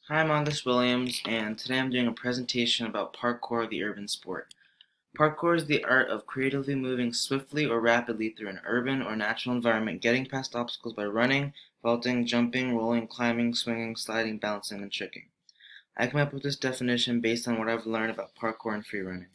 Hi, I'm August Williams, and today I'm doing a presentation about parkour, the urban sport. Parkour is the art of creatively moving swiftly or rapidly through an urban or natural environment, getting past obstacles by running, vaulting, jumping, rolling, climbing, swinging, sliding, bouncing, and tricking. I came up with this definition based on what I've learned about parkour and freerunning.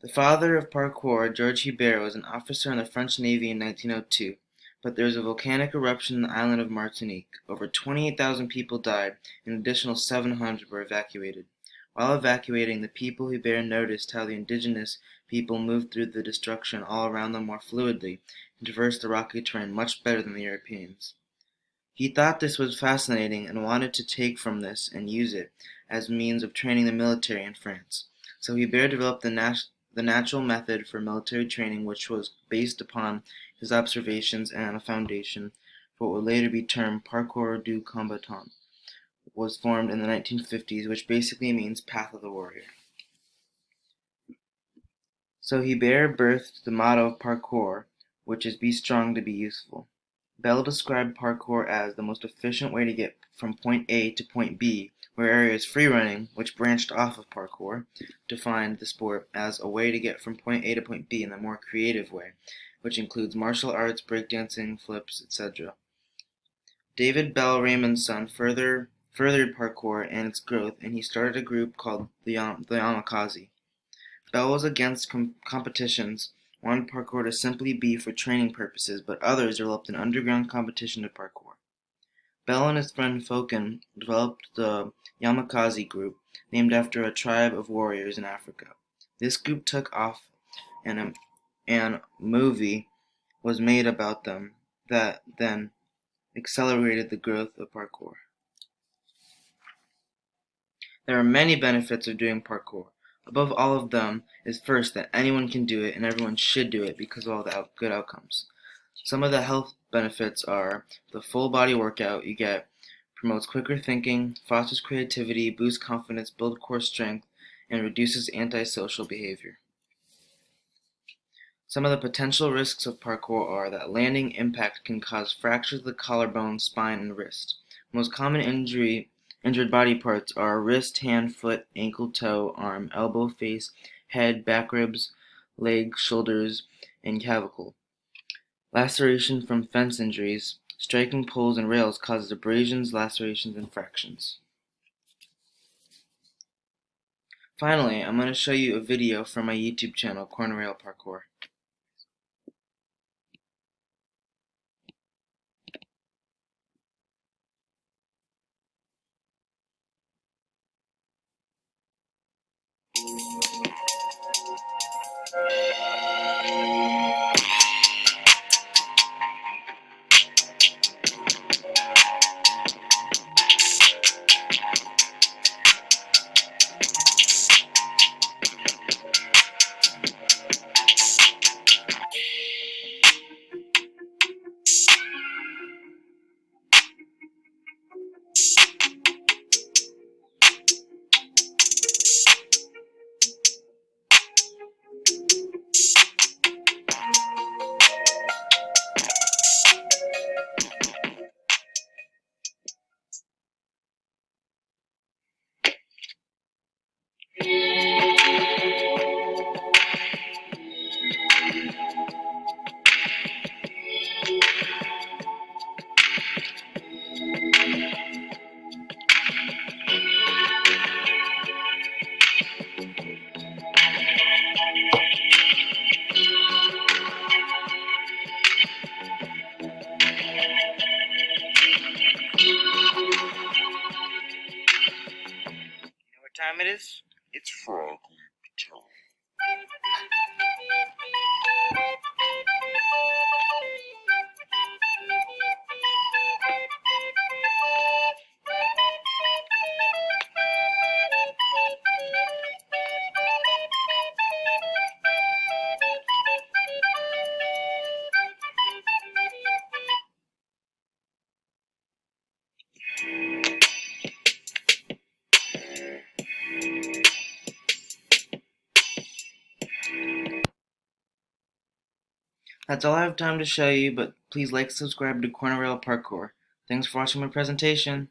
The father of parkour, Georges Hébert, was an officer in the French Navy in 1902, but there was a volcanic eruption in the island of Martinique. Over 28,000 people died, and an additional 700 were evacuated. While evacuating, the people Hébert noticed how the indigenous people moved through the destruction all around them more fluidly and traversed the rocky terrain much better than the Europeans. He thought this was fascinating and wanted to take from this and use it as means of training the military in France. So Hébert developed the natural method for military training, which was based upon his observations, and a foundation for what would later be termed Parcours du Combattant was formed in the 1950s, which basically means Path of the Warrior. So Hébert birthed the motto of parkour, which is be strong to be useful. Bell described parkour as the most efficient way to get from point A to point B, whereas freerunning, which branched off of parkour, defined the sport as a way to get from point A to point B in a more creative way, which includes martial arts, breakdancing, flips, etc. David Bell Raymond's son furthered parkour and its growth, and he started a group called the Yamakasi. Bell was against competitions, wanted parkour to simply be for training purposes, but others developed an underground competition to parkour. Bell and his friend Foken developed the Yamakasi group, named after a tribe of warriors in Africa. This group took off, and a movie was made about them that then accelerated the growth of parkour. There are many benefits of doing parkour. Above all of them is first that anyone can do it and everyone should do it because of all the good outcomes. Some of the health benefits are the full body workout you get, promotes quicker thinking, fosters creativity, boosts confidence, builds core strength, and reduces antisocial behavior. Some of the potential risks of parkour are that landing impact can cause fractures of the collarbone, spine, and wrist. Most common injured body parts are wrist, hand, foot, ankle, toe, arm, elbow, face, head, back ribs, leg, shoulders, and clavicle. Laceration from fence injuries. Striking poles and rails causes abrasions, lacerations, and fractures. Finally, I'm going to show you a video from my YouTube channel, Corner Rail Parkour. What time it is? It's frog time. That's all I have time to show you, but please like, subscribe to Corner Rail Parkour. Thanks for watching my presentation.